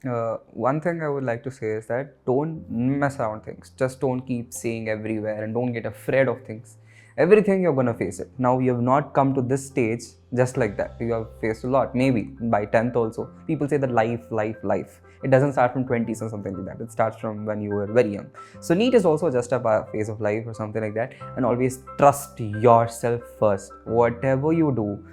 One thing I would like to say is that don't mess around things. Just don't keep saying everywhere and don't get afraid of things. Everything you're gonna face it. Now you have not come to this stage just like that. You have faced a lot. Maybe by 10th also. People say that life. It doesn't start from 20s or something like that. It starts from when you were very young. So NEET is also just a phase of life or something like that. And always trust yourself first. Whatever you do,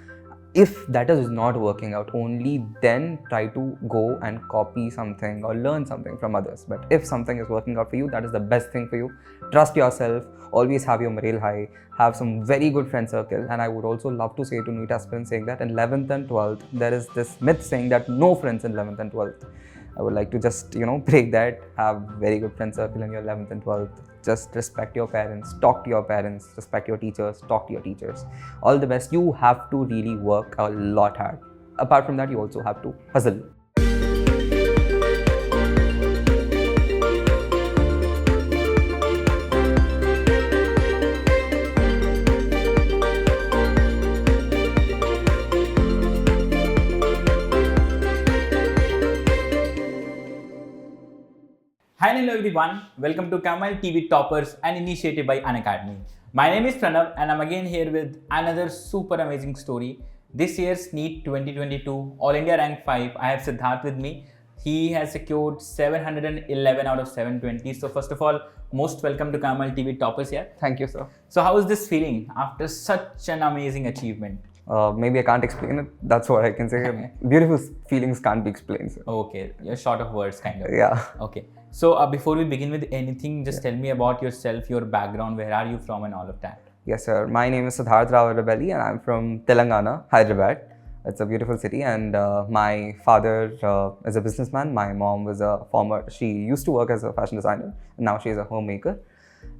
if that is not working out, only then try to go and copy something or learn something from others. But if something is working out for you, that is the best thing for you. Trust yourself, always have your morale high, have some very good friend circle. And I would also love to say to NEET aspirants saying that in 11th and 12th, there is this myth saying that no friends in 11th and 12th. I would like to just, break that, have very good friend circle in your 11th and 12th. Just respect your parents, talk to your parents, respect your teachers, talk to your teachers. All the best. You have to really work a lot hard. Apart from that, you also have to hustle. Hi and hello everyone, welcome to Chamomile Tea Toppers, an initiative by Unacademy. My name is Pranav and I'm again here with another super amazing story. This year's NEET 2022 All India Rank 5, I have Sidharth with me. He has secured 711 out of 720. So first of all, most welcome to Chamomile Tea Toppers here. Thank you, sir. So how is this feeling after such an amazing achievement? Maybe I can't explain it. That's what I can say. Beautiful feelings can't be explained, sir. Okay, you're short of words kind of. Yeah. Okay. So before we begin with anything, just tell me about yourself, your background, where are you from and all of that. Yes, sir. My name is Sidharth Rao and I'm from Telangana, Hyderabad. It's a beautiful city, and my father is a businessman. My mom was she used to work as a fashion designer, and now she's a homemaker.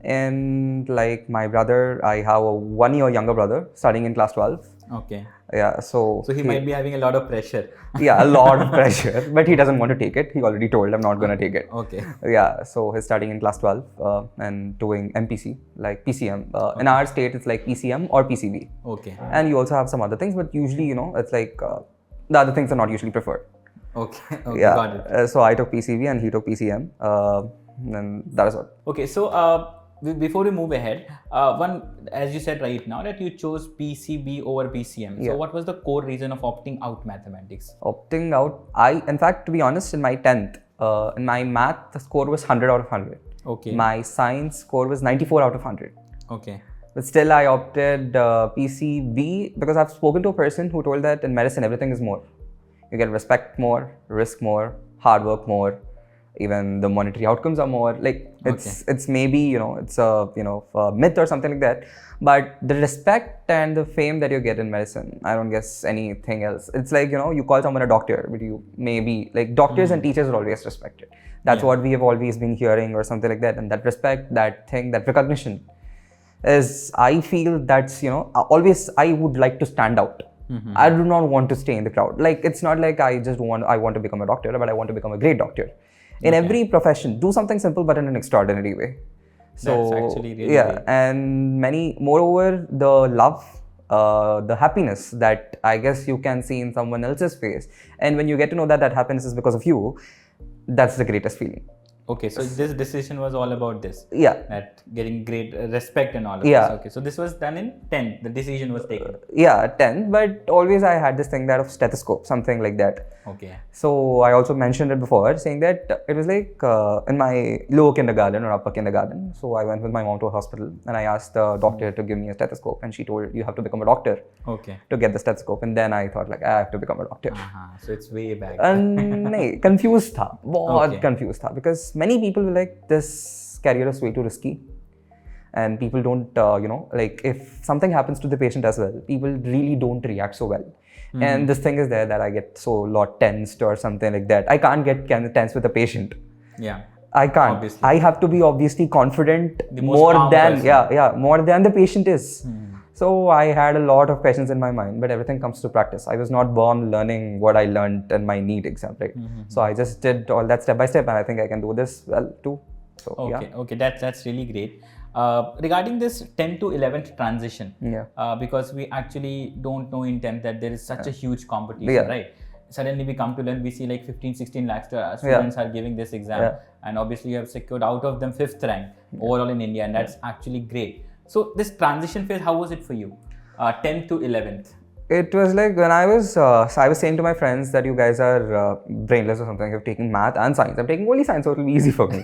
And like my brother, I have a 1 year younger brother studying in class 12. Okay. Yeah, so he might be having a lot of pressure. Yeah, a lot of pressure, but he doesn't want to take it. He already told I'm not going to take it. Okay. Yeah, so he's studying in class 12 and doing MPC, like PCM. In our state, it's like PCM or PCB. Okay. And you also have some other things, but usually, it's like the other things are not usually preferred. Okay, yeah. Got it. So I took PCB and he took PCM. And that is all. Okay, so before we move ahead, as you said right now that you chose PCB over PCM. Yeah. So what was the core reason of opting out mathematics? Opting out, in fact, to be honest, in my 10th, in my math, the score was 100 out of 100. Okay. My science score was 94 out of 100. Okay. But still, I opted PCB because I've spoken to a person who told that in medicine, everything is more. You get respect more, risk more, hard work more. Even the monetary outcomes are more. Like it's maybe it's a a myth or something like that. But the respect and the fame that you get in medicine, I don't guess anything else. It's like you call someone a doctor, but you maybe like doctors and teachers are always respected. That's what we have always been hearing or something like that. And that respect, that thing, that recognition is, I feel that's always I would like to stand out. I do not want to stay in the crowd. Like it's not like I want to become a doctor, but I want to become a great doctor. In every profession, do something simple but in an extraordinary way. So that's actually really great. And moreover, the love, the happiness that I guess you can see in someone else's face, and when you get to know that happiness is because of you, that's the greatest feeling. Okay, so this decision was all about this. Yeah. That getting great respect and all of this. Okay, so this was done in 10th. The decision was taken. Yeah, 10th. But always I had this thing that of stethoscope, something like that. Okay. So I also mentioned it before, saying that it was like in my lower kindergarten or upper kindergarten. So I went with my mom to a hospital and I asked the doctor to give me a stethoscope, and she told, you have to become a doctor. Okay. To get the stethoscope. And then I thought like, I have to become a doctor. So it's way back. And confused tha. बहुत confused tha. Because many people were like, this career is way too risky. And people don't, like if something happens to the patient as well, people really don't react so well. And this thing is there that I get so lot tensed or something like that. I can't get tense with a patient. Yeah. I can't. Obviously. I have to be obviously confident more than more than the patient is. So I had a lot of questions in my mind, but everything comes to practice. I was not born learning what I learned in my NEET exam, right? So I just did all that step by step, and I think I can do this well too. So okay, that's really great. Regarding this 10th to 11th transition, because we actually don't know in 10th that there is such a huge competition, right? suddenly we come to learn, we see like 15-16 lakhs students are giving this exam, and obviously you have secured out of them 5th rank overall in India, and that's actually great. So this transition phase, how was it for you? 10th to 11th. It was like when I was saying to my friends that you guys are brainless or something. You're taking math and science. I'm taking only science, so it'll be easy for me.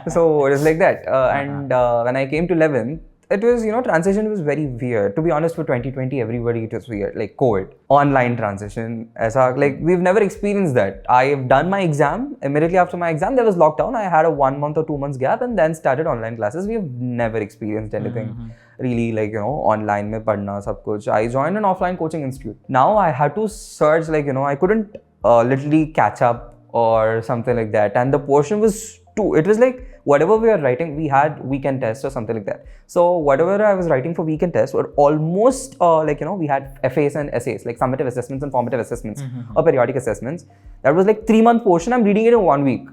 So it was like that. And when I came to 11th, it was, transition was very weird. To be honest, for 2020, everybody, it was weird. Like COVID, online transition. Like we've never experienced that. I've done my exam. Immediately after my exam, there was lockdown. I had a 1 month or 2 months gap and then started online classes. We've never experienced anything really like, online mein padna, sab kuch. I joined an offline coaching institute. Now I had to search, like, I couldn't literally catch up or something like that. And the portion was it was like whatever we were writing, we had weekend tests or something like that. So whatever I was writing for weekend tests were almost we had FAs and essays, like summative assessments and formative assessments or periodic assessments. That was like 3-month portion. I'm reading it in 1 week.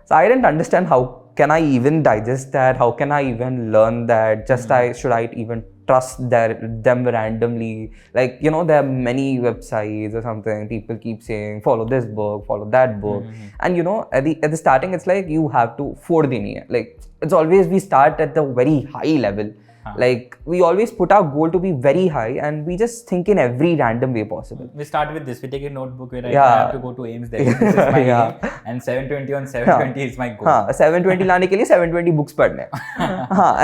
So I didn't understand how can I even digest that? How can I even learn that? Should I even trust them randomly? Like, there are many websites or something. People keep saying, follow this book, follow that book. And, at the starting, it's like you have to like, it's always we start at the very high level. Like, we always put our goal to be very high and we just think in every random way possible. We start with this. We take a notebook where I have to go to AIMS there. This is my aim. And 720 on 720 is my goal. 720 लाने के लिए 720 books पढ़ने.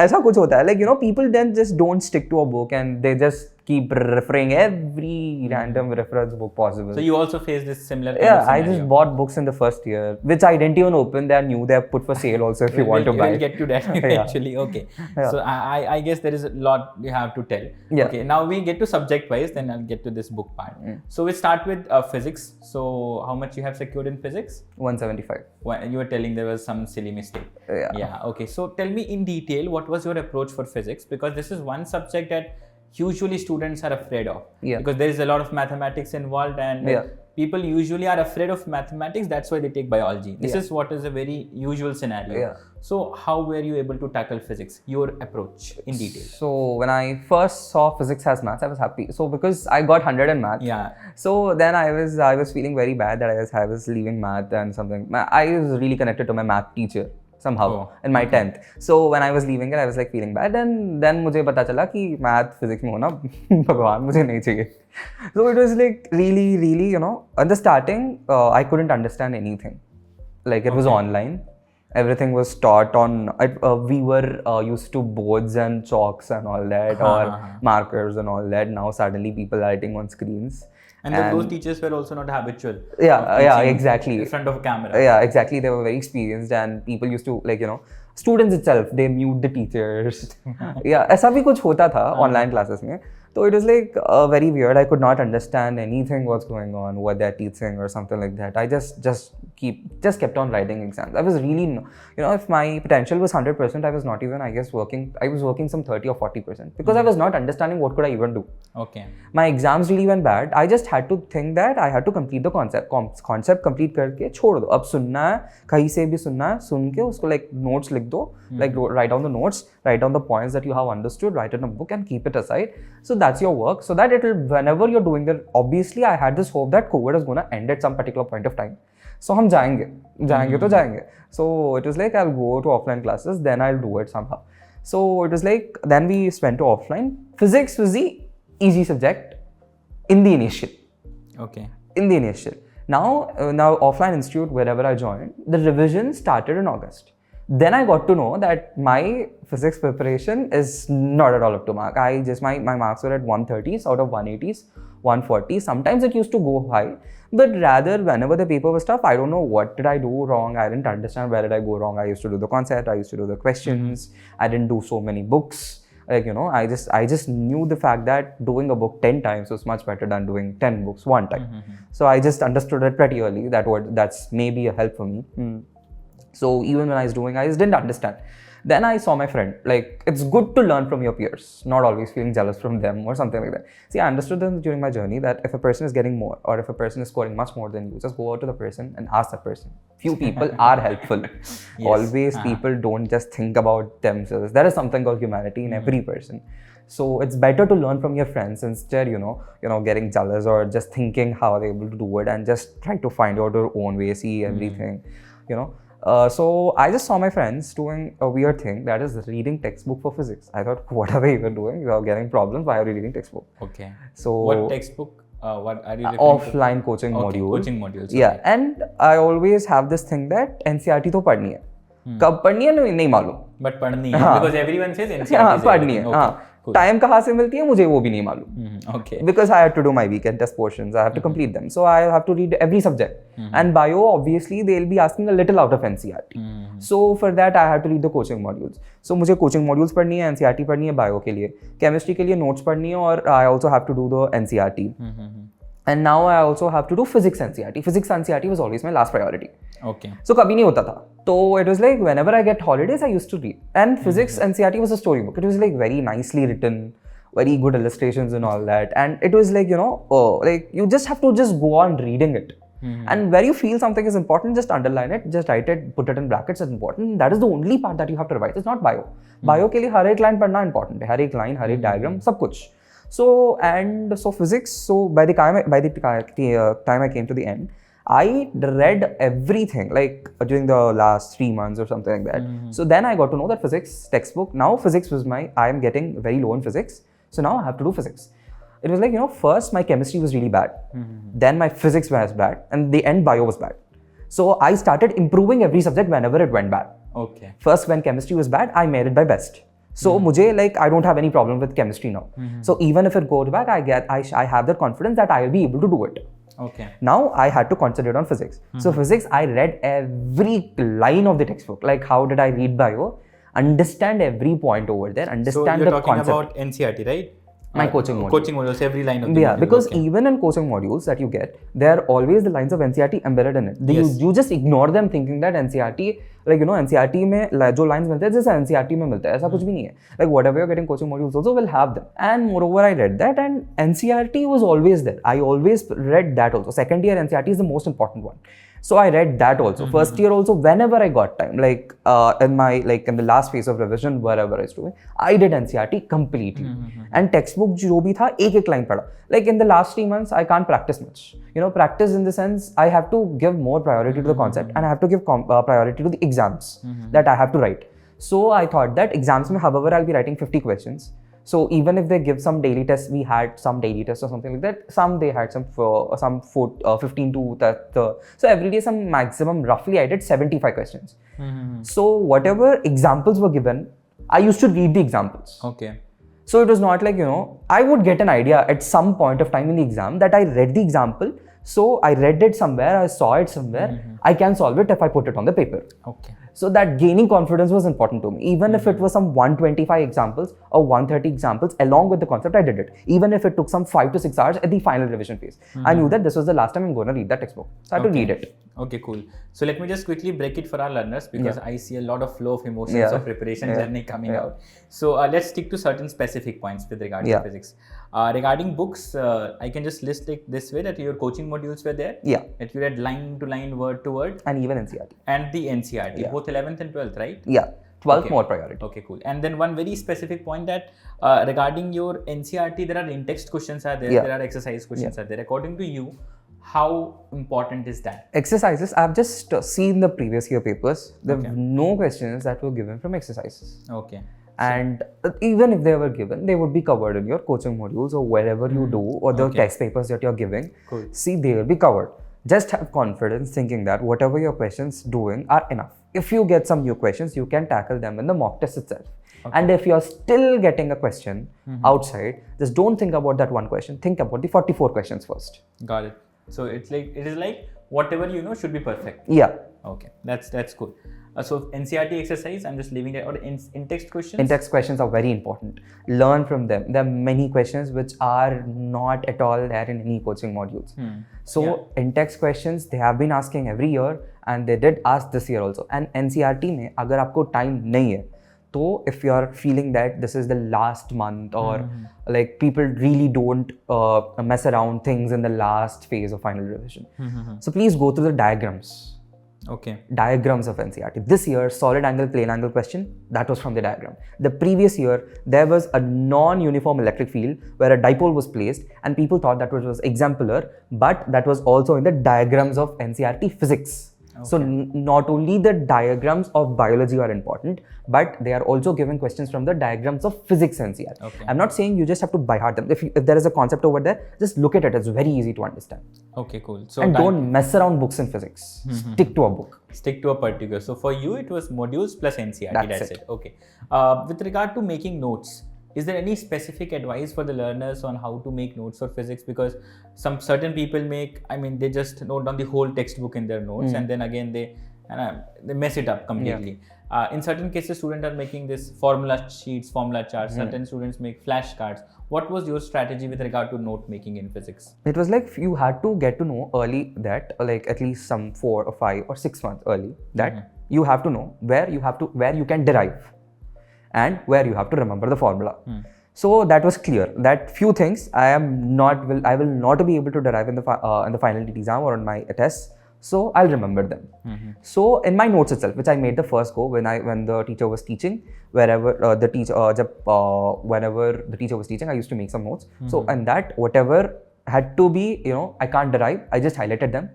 ऐसा कुछ होता है. Like, people then just don't stick to a book and they just keep referring every random reference book possible. So you also faced this similar kind of scenario. I just bought books in the first year, which I didn't even open. They are new. They are put for sale also if you want to buy. We'll get to that eventually. Okay. So I guess there is a lot you have to tell. Okay. Now we get to subject wise, then I'll get to this book part. So we start with physics. So how much you have secured in physics? 175. You were telling there was some silly mistake. Yeah. Okay. So tell me in detail, what was your approach for physics? Because this is one subject that usually students are afraid of, because there is a lot of mathematics involved, and people usually are afraid of mathematics. That's why they take biology. This is what is a very usual scenario. So how were you able to tackle physics, your approach in detail? So when I first saw physics as maths, I was happy. So because I got 100 in math, so then I was feeling very bad that I was leaving math and something. I was really connected to my math teacher somehow in my 10th. So when I was leaving it, I was like feeling bad, and then मुझे पता चला कि math physics में होना भगवान मुझे नहीं चाहिए. So it was like really, at the starting, I couldn't understand anything. Like it was online. Everything was taught on, we were used to boards and chalks and all that, or markers and all that. Now suddenly people are writing on screens. And those teachers were also not habitual. Exactly. In front of a camera. Yeah, exactly. They were very experienced, and people used to, like, students itself, they mute the teachers. ऐसा भी कुछ होता था online classes में. So it was like very weird. I could not understand anything what's going on, what they're teaching or something like that. I just kept on writing exams. I was really, if my potential was 100%, I was not even, I guess, working. I was working some 30 or 40% because I was not understanding what could I even do. Okay. My exams really went bad. I just had to think that I had to complete the concept. Concept complete करके छोड़ दो. अब सुनना है, कहीं से भी सुनना है, सुन के उसको like notes लिख दो, like write down the notes, write down the points that you have understood, write it in a book and keep it aside. So that's your work. So that whenever you're doing that, obviously I had this hope that COVID is gonna end at some particular point of time. So हम जाएंगे तो जाएंगे. So it was like I'll go to offline classes, then I'll do it somehow. So it was like, then we went to offline. Physics was the easy subject in the initial. Okay. In the initial. Now offline institute, wherever I joined, the revision started in August. Then I got to know that my physics preparation is not at all up to mark. My marks were at 130s out of 180s, 140s. Sometimes it used to go high, but rather whenever the paper was tough, I don't know what did I do wrong. I didn't understand where did I go wrong. I used to do the concept, I used to do the questions. I didn't do so many books. Like, I just knew the fact that doing a book 10 times was much better than doing 10 books one time. So I just understood it pretty early that's maybe a help for me. So even when I was doing, I just didn't understand. Then I saw my friend, like, it's good to learn from your peers, not always feeling jealous from them or something like that. See, I understood them during my journey that if a person is getting more or if a person is scoring much more than you, just go out to the person and ask that person. Few people are helpful. Always people don't just think about themselves. There is something called humanity in every person. So it's better to learn from your friends instead, getting jealous or just thinking how they're able to do it, and just try to find out your own way, see everything, So I just saw my friends doing a weird thing, that is reading textbook for physics. I thought, what are they even doing? You are getting problems. Why are you reading textbook? Okay. So what textbook? What are you referring offline to? coaching module. Coaching modules. Yeah, okay. and I always have this thing that NCERT तो पढ़नी है. कब पढ़नी है नहीं मालूम. But पढ़नी है because everyone says NCERT हाँ, is पढ़नी है. everything. हाँ. Cool. टाइम कहाँ से मिलती है मुझे वो भी नहीं मालूम. Okay. Because I had to do my weekend test portions, I have to complete them, so I have to read every subject. And bio, obviously, they'll be asking a little out of NCERT. So for that, I had to read the coaching modules. So मुझे coaching modules पढ़नी है, NCERT पढ़नी है bio के लिए, chemistry के लिए notes पढ़नी है, और I also have to do the NCERT. And now I also have to do physics NCERT. Physics NCERT was always my last priority. Okay. So कभी नहीं होता था. So it was like whenever I get holidays, I used to read. And physics NCERT was a storybook. It was like very nicely written, very good illustrations and all that. And it was like, like you just have to just go on reading it. And where you feel something is important, just underline it, just write it, put it in brackets as important. That is the only part that you have to revise. It's not bio. Bio के लिए हर एक line पढ़ना important है. हर एक line, हर एक diagram, सब कुछ. So physics. So by the time I came to the end, I read everything like during the last 3 months or something like that. So then I got to know that physics textbook. Now physics was I am getting very low in physics. So now I have to do physics. It was like, first my chemistry was really bad. Then my physics was bad, and the end bio was bad. So I started improving every subject whenever it went bad. Okay. First, when chemistry was bad, I made it by best. So I don't have any problem with chemistry now. So even if it goes back, I have the confidence that I will be able to do it. Okay. Now I had to concentrate on physics. So physics, I read every line of the textbook. Like how did I read bio? Understand every point over there. Understand the concept. So you're talking about NCERT, right? My coaching module. Coaching modules, every line of the module. Because even in coaching modules that you get, there are always the lines of NCERT embedded in it. You just ignore them thinking that NCERT, NCERT में जो lines मिलते हैं जैसे NCERT में मिलता है, ऐसा कुछ भी नहीं है. Like whatever you're getting coaching modules also will have them. And moreover, I read that, and NCERT was always there. I always read that also. Second year NCERT is the most important one. So I read that also. First year also, whenever I got time, in the last phase of revision, wherever I was doing, I did NCERT completely. And textbook जो भी था एक line पढ़ा. Like in the last 3 months, I can't practice much. Practice in the sense I have to give more priority to the concept, and I have to give priority to the exams that I have to write. So I thought that exams mein, however, I'll be writing 50 questions. So even if they give some daily tests, we had some daily tests or something like that. Some they had some 15 to 30. So every day some maximum roughly I did 75 questions. So whatever examples were given, I used to read the examples. Okay. So it was not like, I would get an idea at some point of time in the exam that I read the example. So I read it somewhere, I saw it somewhere. I can solve it if I put it on the paper. Okay. So that gaining confidence was important to me. Even if it was some 125 examples or 130 examples along with the concept, I did it. Even if it took some 5 to 6 hours at the final revision phase. I knew that this was the last time I'm going to read that textbook. So I had to read it. Okay, cool. So let me just quickly break it for our learners because I see a lot of flow of emotions of preparation journey coming out. So let's stick to certain specific points with regards to physics. Regarding books, I can just list it this way that your coaching modules were there. Yeah. That you read line to line, word to word. And even NCERT. And the NCERT, both 11th and 12th, right? Yeah. 12th more priority. Okay, cool. And then one very specific point that regarding your NCERT, there are in-text questions are there, there are exercise questions are there. According to you, how important is that? Exercises, I've just seen the previous year papers. There were no questions that were given from exercises. Okay. And even if they were given, they would be covered in your coaching modules or wherever you do, or the test papers that you're giving. Cool. See, they will be covered. Just have confidence thinking that whatever your questions doing are enough. If you get some new questions, you can tackle them in the mock test itself. And if you're still getting a question outside, just don't think about that one question. Think about the 44 questions first. Got it. So it is like whatever you know should be perfect. Yeah. Okay, that's cool. So NCERT exercise, I'm just leaving that. Or in-text questions? In-text questions are very important. Learn from them. There are many questions which are not at all there in any coaching modules. So in-text questions, they have been asking every year, and they did ask this year also. And NCERT में अगर आपको time नहीं है, so if you are feeling that this is the last month, or like people really don't mess around things in the last phase of final revision, so please go through the diagrams. Okay. Diagrams of NCERT. This year, solid angle, plane angle question, that was from the diagram. The previous year, there was a non-uniform electric field where a dipole was placed and people thought that was exemplar, but that was also in the diagrams of NCERT physics. Okay. So not only the diagrams of biology are important, but they are also given questions from the diagrams of physics NCERT. Okay. I'm not saying you just have to by heart them. If there is a concept over there, just look at it. It's very easy to understand. Okay, cool. So and don't mess around books in physics. Stick to a book. Stick to a particular. So for you, it was modules plus NCERT. That's it. Okay. With regard to making notes, is there any specific advice for the learners on how to make notes for physics? Because some certain people they just note down the whole textbook in their notes and then again they mess it up completely. Yeah. In certain cases, students are making this formula sheets, formula charts. Certain students make flashcards. What was your strategy with regard to note making in physics? It was like you had to get to know early that, like at least some 4 or 5 or 6 months early, that you have to know where you can derive and where you have to remember the formula. So that was clear. That few things I will not be able to derive in the final NEET exam or on my tests. So I'll remember them. So in my notes itself, which I made the first go when the teacher was teaching, whenever the teacher was teaching, I used to make some notes. So and that whatever had to be, I can't derive, I just highlighted them.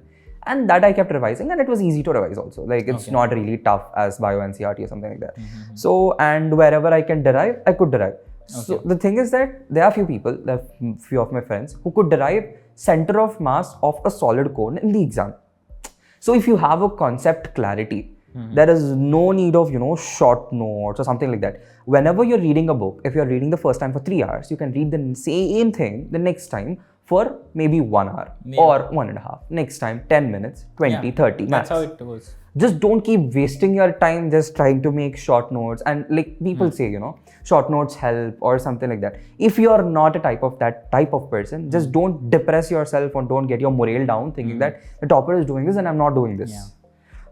And that I kept revising, and it was easy to revise also. Like it's not really tough as bio NCERT or something like that. So, and wherever I can derive, I could derive. So the thing is that there are few of my friends who could derive center of mass of a solid cone in the exam. So if you have a concept clarity, there is no need of, short notes or something like that. Whenever you're reading a book, if you're reading the first time for 3 hours, you can read the same thing the next time for maybe 1 hour or 1.5. Next time, 10 minutes, 20, 30 max. That's how it goes. Just don't keep wasting your time just trying to make short notes. And like people say, short notes help or something like that. If you're not that type of person, just don't depress yourself or don't get your morale down thinking that the topper is doing this and I'm not doing this. Yeah.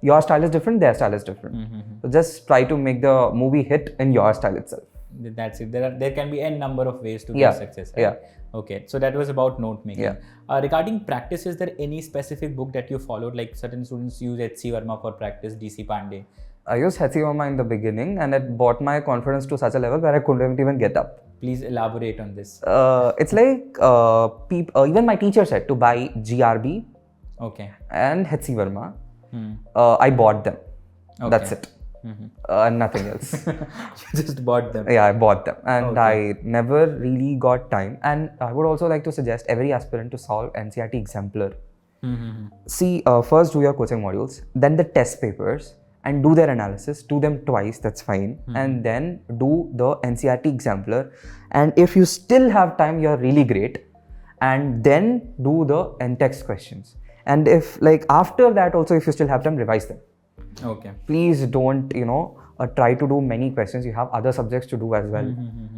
Your style is different, their style is different. So just try to make the movie hit in your style itself. That's it. There can be n number of ways to get success. Right? Yeah. Okay, so that was about note making. Yeah. Regarding practice, is there any specific book that you followed? Like certain students use H.C. Verma for practice, D.C. Pandey. I used H.C. Verma in the beginning, and it brought my confidence to such a level where I couldn't even get up. Please elaborate on this. It's like even my teacher said to buy GRB and H.C. Verma. I bought them. Okay. That's it. Nothing else. You just bought them. Yeah, I bought them, and I never really got time. And I would also like to suggest every aspirant to solve NCERT exemplar. See, first do your coaching modules, then the test papers, and do their analysis. Do them twice, that's fine. And then do the NCERT exemplar. And if you still have time, you're really great. And then do the N-text questions. And if after that also, if you still have time, revise them. Okay. Please don't, try to do many questions. You have other subjects to do as well,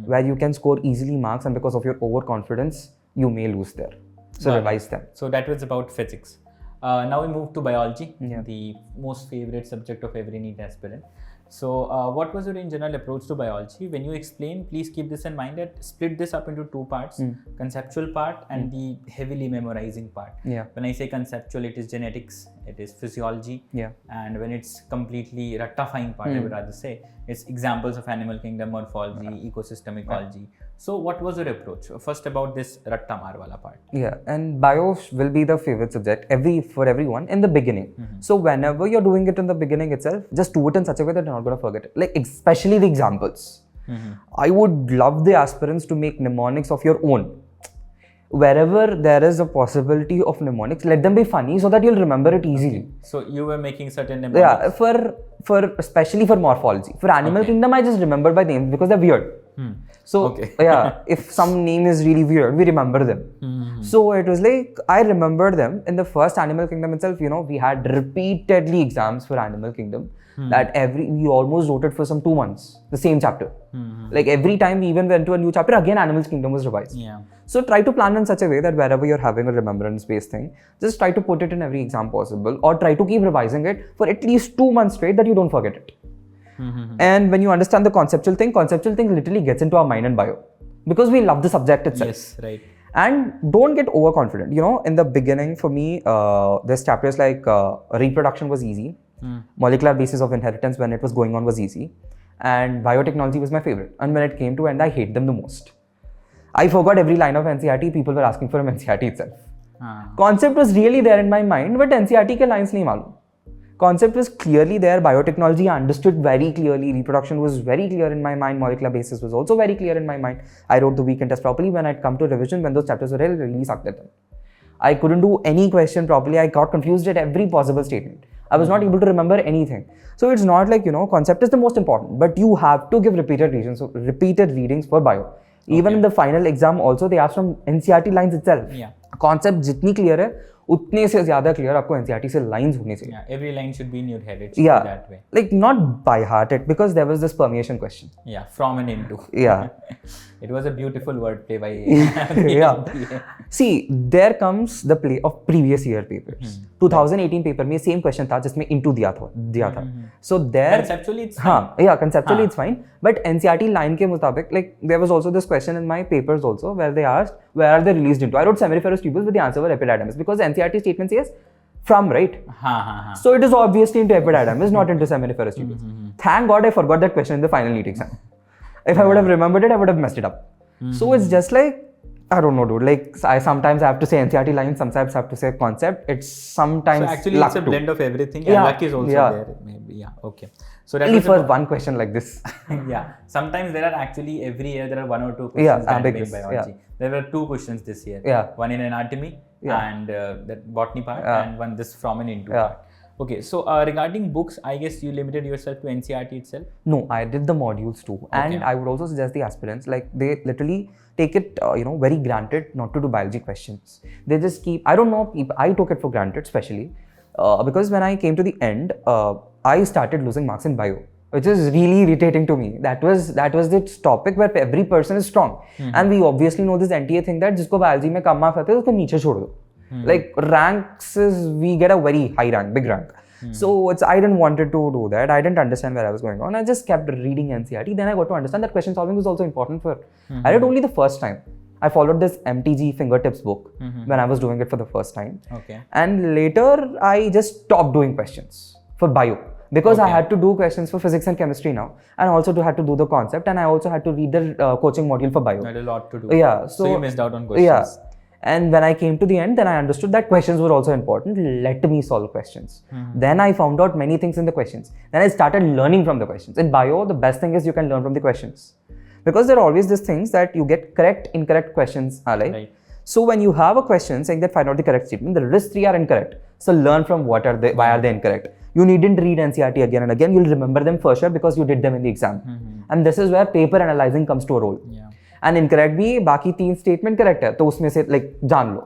where you can score easily marks, and because of your overconfidence, you may lose there. So revise them. So that was about physics. Now we move to biology, the most favorite subject of every NEET aspirant. So what was your in general approach to biology? When you explain, please keep this in mind that split this up into 2 parts, conceptual part and the heavily memorizing part. When I say conceptual, it is genetics, it is physiology, and when it's completely rattafying part, I would rather say, it's examples of animal kingdom, morphology, ecosystem ecology. So what was your approach? First about this rattamar wala part. Yeah, and bio will be the favorite subject for everyone in the beginning. So whenever you're doing it in the beginning itself, just do it in such a way that you're not going to forget it. Like especially the examples. I would love the aspirants to make mnemonics of your own. Wherever there is a possibility of mnemonics, let them be funny so that you'll remember it easily. So you were making certain mnemonics? Yeah, especially for morphology. For animal kingdom, I just remember by names because they're weird. So if some name is really weird, we remember them. So it was like, I remembered them in the first animal kingdom itself. We had repeatedly exams for animal kingdom that we almost wrote it for some 2 months, the same chapter. Like every time we even went to a new chapter, again animals kingdom was revised. So try to plan in such a way that wherever you're having a remembrance based thing, just try to put it in every exam possible, or try to keep revising it for at least 2 months straight that you don't forget it. And when you understand the conceptual thing literally gets into our mind and bio, because we love the subject itself. Yes, right. And don't get overconfident. In the beginning for me, this chapters like reproduction was easy, Molecular basis of inheritance when it was going on was easy. And biotechnology was my favorite. And when it came to end, I hate them the most. I forgot every line of NCERT. People were asking for NCERT itself. Concept was really there in my mind, but NCERT ke lines nahi malum. Concept was clearly there. Biotechnology I understood very clearly. Reproduction was very clear in my mind. Molecular basis was also very clear in my mind. I wrote the weekend test properly. When I'd come to revision, when those chapters were really sucked at them. I couldn't do any question properly. I got confused at every possible statement. I was not able to remember anything. So it's not like, concept is the most important, but you have to give repeated readings for bio. Even in the final exam also, they ask from NCERT lines itself. Yeah. Concept jitni clear hai, utne se zyada clear aapko NCERT se lines hone chahiye. Yeah, every line should be in your head. It should be that way. Like not by heart it, because there was this permeation question. Yeah, from and into. Yeah. It was a beautiful wordplay by Yeah. See, there comes the play of previous year papers. 2018 paper में same question था जिसमें into दिया था. So there conceptually it's fine. Conceptually it's fine. But NCERT line के मुताबिक, like there was also this question in my papers also where they asked where are they released into. I wrote seminiferous tubules, but the answer was epididymis because NCERT statement says from, right? So it is obviously into epididymis, not into seminiferous tubules. Thank God I forgot that question in the final NEET exam. If I would have remembered it, I would have messed it up. So it's just like, I don't know, dude. Like sometimes I have to say NCERT lines, sometimes I have to say concept. It's sometimes so actually it's a blend of everything. And luck is also there. Maybe okay. So that only for one question like this. Yeah. Sometimes there are actually every year there are 1 or 2 questions that in biology. There were 2 questions this year. One in anatomy and that botany part, and one this from and into part. Okay, so regarding books, I guess you limited yourself to NCERT itself? No, I did the modules too. And I would also suggest the aspirants, like they literally take it, very granted not to do biology questions. They just keep, I don't know, I took it for granted especially because when I came to the end, I started losing marks in bio, which is really irritating to me. That was the topic where every person is strong. And we obviously know this NTA thing that jisko biology mein kam marks aate hai, usko niche chhod do. Like ranks is, we get a very high rank, big rank. So I didn't wanted to do that. I didn't understand where I was going on. I just kept reading NCERT. Then I got to understand that question solving was also important for. I did only the first time. I followed this MTG fingertips book when I was doing it for the first time. Okay. And later I just stopped doing questions for bio because I had to do questions for physics and chemistry now, and also had to do the concept, and I also had to read the coaching module for bio. Had a lot to do. Yeah. So you missed out on questions. Yeah. And when I came to the end, then I understood that questions were also important. Let me solve questions. Then I found out many things in the questions. Then I started learning from the questions. In bio, the best thing is you can learn from the questions. Because there are always these things that you get correct, incorrect questions. Right. So when you have a question saying that find out the correct statement, the rest 3 are incorrect. So learn from why are they incorrect. You needn't read NCERT again and again. You'll remember them for sure because you did them in the exam. And this is where paper analyzing comes to a role. And incorrect भी बाकी 3 statement correct है तो उसमें से like जान लो,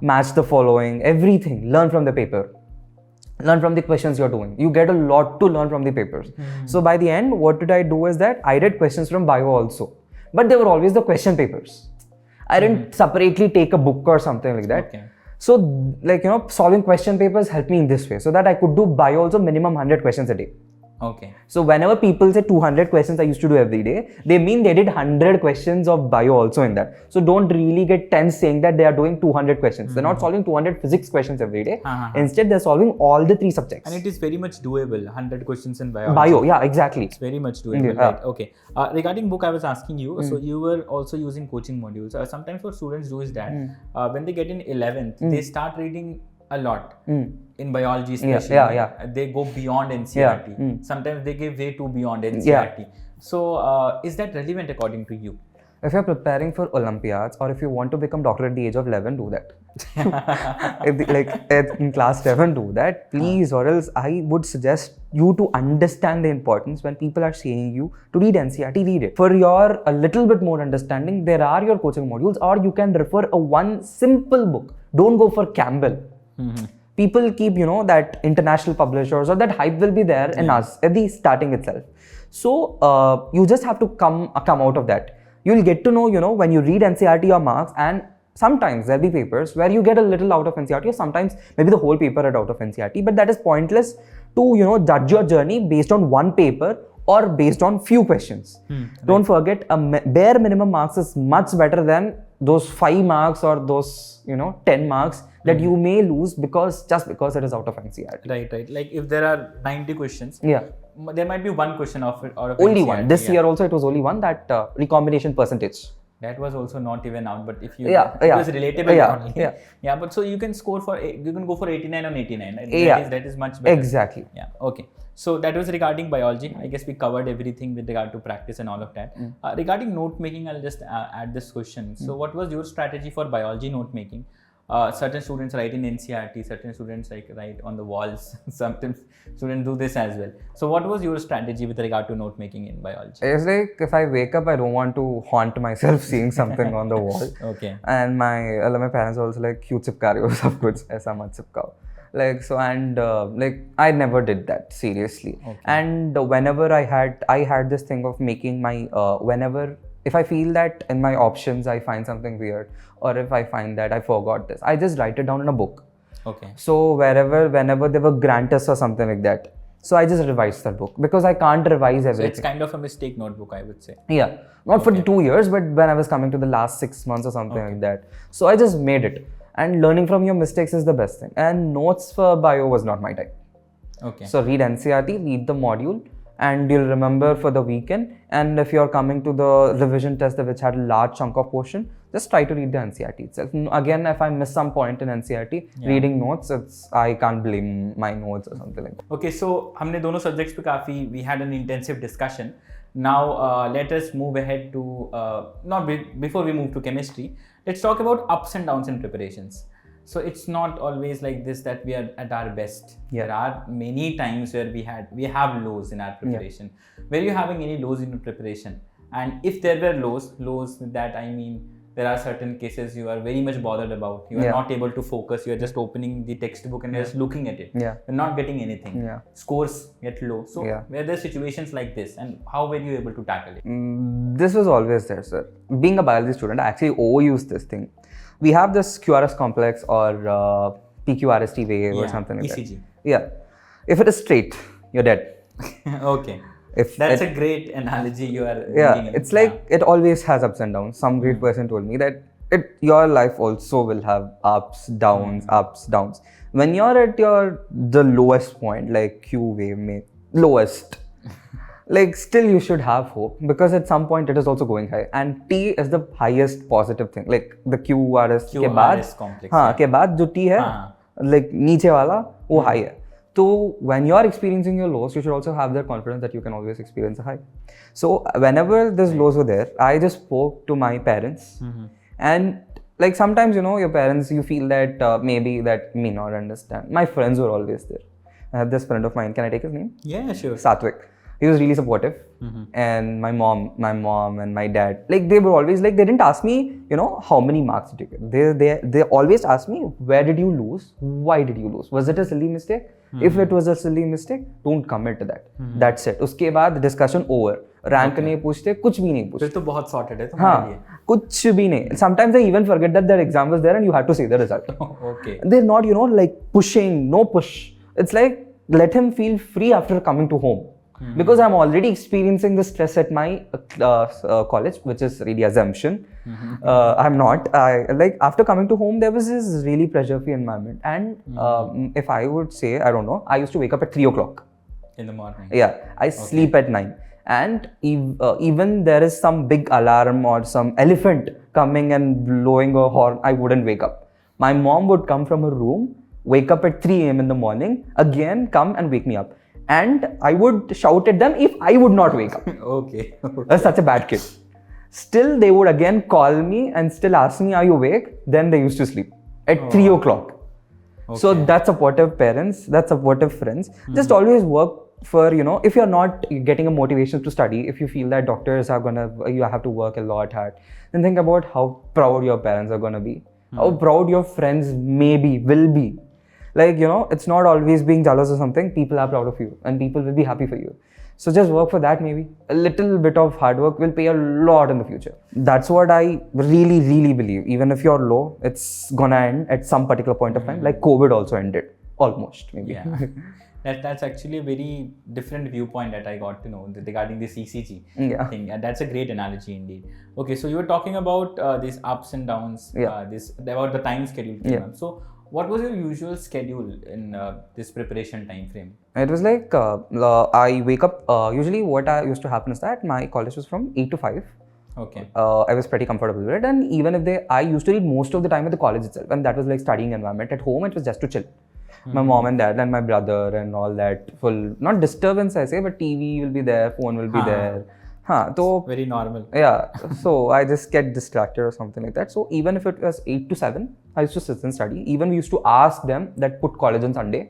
match the following, everything, learn from the paper, learn from the questions you're doing. You get a lot to learn from the papers. So by the end, what did I do is that I did questions from bio also, but they were always the question papers. I didn't separately take a book or something like that. So like solving question papers helped me in this way so that I could do bio also minimum 100 questions a day. Okay. So whenever people say 200 questions I used to do every day, they mean they did 100 questions of bio also in that. So don't really get tense saying that they are doing 200 questions. They're not solving 200 physics questions every day. Instead, they're solving all the 3 subjects. And it is very much doable. 100 questions in biology. Bio, yeah, exactly. It's very much doable. Right. Okay. Regarding book, I was asking you. So you were also using coaching modules. Sometimes what students do is that when they get in 11th, they start reading a lot in biology especially. They go beyond NCERT. Sometimes they give way too beyond NCERT. So is that relevant according to you? If you're preparing for Olympiads or if you want to become doctor at the age of 11, do that. In class 7, do that, please, or else I would suggest you to understand the importance when people are saying you to read NCERT, read it. For your a little bit more understanding, there are your coaching modules, or you can refer a one simple book. Don't go for Campbell. People keep, that international publishers or that hype will be there in us at the starting itself. So you just have to come out of that. You'll get to know, when you read NCERT your marks, and sometimes there'll be papers where you get a little out of NCERT, or sometimes maybe the whole paper out of NCERT, but that is pointless to, judge your journey based on one paper or based on few questions. Don't forget, a bare minimum marks is much better than those 5 marks or those 10 marks that you may lose just because it is out of NCERT. Right. Like if there are 90 questions, Yeah. there might be one question of it or of Only NCERT, one. This year also it was only one, that recombination percentage. That was also not even out, but if you Yeah, it yeah. was relatable Yeah, only. yeah. Yeah, but so you can score you can go for 89 on 89. Right? Yeah. That is much better. Exactly. Yeah. Okay. So that was regarding biology. I guess we covered everything with regard to practice and all of that. Regarding note making, I'll just add this question. So what was your strategy for biology note making? Certain students write in NCERT, certain students write on the walls, certain students do this as well. So what was your strategy with regard to note making in biology? It's like if I wake up, I don't want to haunt myself seeing something on the wall. Okay. And my parents are also like, "Kyun chipka rahe ho sab kuch, aisa mat chipkao." Like so, and like I never did that seriously. Okay. And whenever I had this thing of making my if I feel that in my options I find something weird, or if I find that I forgot this, I just write it down in a book. Okay. So whenever they were grant us or something like that, so I just revised that book because I can't revise So everything. it's kind of a mistake notebook, I would say. Yeah, not for the 2 years, but when I was coming to the last 6 months or something like that. So I just made it. And learning from your mistakes is the best thing. And notes for bio was not my type. Okay. So read NCERT, read the module, and you'll remember for the weekend. And if you're coming to the revision test which had a large chunk of portion, just try to read the NCERT itself. Again, if I miss some point in NCERT, reading notes, I can't blame my notes or something like that. Okay, so हमने दोनों subjects पे काफी we had an intensive discussion. Now let us move ahead to before we move to chemistry, let's talk about ups and downs in preparations. So it's not always like this that we are at our best. Yeah. There are many times where we have lows in our preparation. Were you having any lows in your preparation? And if there were lows with that I mean there are certain cases you are very much bothered about. You are not able to focus. You are just opening the textbook and just looking at it. Yeah. You're not getting anything. Yeah. Scores get low. So were there situations like this, and how were you able to tackle it? This was always there, sir. Being a biology student, I actually overuse this thing. We have this QRS complex or PQRST wave or something like ECG. that. Yeah. If it is straight, you're dead. Okay. If That's a great analogy you are yeah, it's like it always has ups and downs. Some great person told me that your life also will have ups, downs. When you're at the lowest point, like Q wave, lowest, like still you should have hope because at some point it is also going high. And T is the highest positive thing. Like the QRS के बाद, complex. हाँ के बाद जो T है, like नीचे वाला वो high है. So when you are experiencing your lows, you should also have that confidence that you can always experience a high. So whenever these lows were there, I just spoke to my parents, and like sometimes your parents, you feel that maybe that may not understand. My friends were always there. I have this friend of mine. Can I take his name? Yeah, sure. Satvik. He was really supportive, and my mom and my dad, like they were always like, they didn't ask me, how many marks did you get. They always asked me, where did you lose? Why did you lose? Was it a silly mistake? If it was a silly mistake, don't commit to that. That's it. उसके बाद discussion over. Rank नहीं पूछते, कुछ भी नहीं पूछते. फिर तो बहुत sorted है तुम्हारे लिए. कुछ भी नहीं. Sometimes I even forget that their exam was there and you had to say the result. Okay. They're not, like pushing, no push. It's like, let him feel free after coming to home. Because I'm already experiencing the stress at my college, which is really assumption. I'm not. Like after coming to home, there was this really pressure-free environment. And if I would say, I don't know, I used to wake up at 3 o'clock. In the morning. Yeah, I sleep at 9. And even there is some big alarm or some elephant coming and blowing a horn, I wouldn't wake up. My mom would come from her room, wake up at 3 a.m. in the morning, again come and wake me up. And I would shout at them if I would not wake up. Okay. I was such a bad kid. Still, they would again call me and still ask me, are you awake? Then they used to sleep at 3 o'clock. Okay. So that's supportive parents, that's supportive friends. Just always work for, if you're not getting a motivation to study, if you feel that doctors are you have to work a lot hard, then think about how proud your parents are gonna be. How proud your friends will be. Like, it's not always being jealous or something. People are proud of you and people will be happy for you. So just work for that maybe. A little bit of hard work will pay a lot in the future. That's what I really, really believe. Even if you're low, it's gonna end at some particular point of time. Like COVID also ended. almost maybe. Yeah. That's actually a very different viewpoint that I got to know regarding this ECG Yeah. thing, and that's a great analogy indeed. Okay, so you were talking about these ups and downs, this about the time schedule. Yeah. So, what was your usual schedule in this preparation time frame? It was like I wake up. Usually, what I used to happen is that my college was from 8 to 5. Okay. I was pretty comfortable with it, and even if I used to read most of the time at the college itself, and that was like studying environment. At home, it was just to chill. My mom and dad and my brother and all that full, not disturbance I say, but TV will be there, phone will be there. So very normal. Yeah, so I just get distracted or something like that. So even if it was 8 to 7, I used to sit and study. Even we used to ask them that put college on Sunday.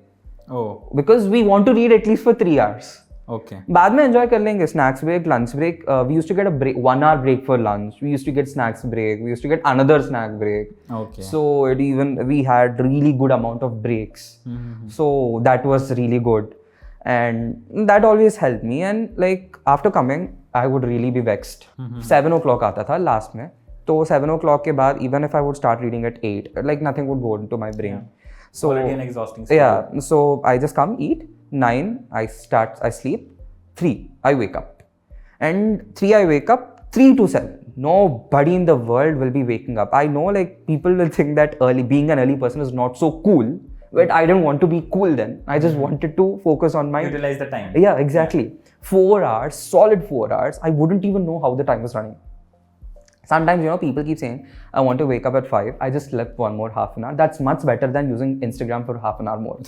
Oh. Because we want to read at least for 3 hours. Okay. बाद में enjoy कर लेंगे, snacks break, lunch break. We used to get a break, 1 hour break for lunch. We used to get snacks break. We used to get another snack break. Okay. So we had really good amount of breaks. So that was really good, and that always helped me. And like after coming, I would really be vexed. 7 o'clock आता था last में. तो 7 o'clock के बाद, even if I would start reading at 8, like nothing would go into my brain. So already an exhausting schedule. Yeah, so I just come, eat. 9, I sleep. 3, I wake up. And 3, I wake up. 3 to 7. Nobody in the world will be waking up. I know like people will think that being an early person is not so cool. But I didn't want to be cool then. I just wanted to focus on my... Utilize the time. Yeah, exactly. Yeah. 4 hours, solid 4 hours. I wouldn't even know how the time was running. Sometimes, people keep saying, I want to wake up at 5. I just slept one more half an hour. That's much better than using Instagram for half an hour more.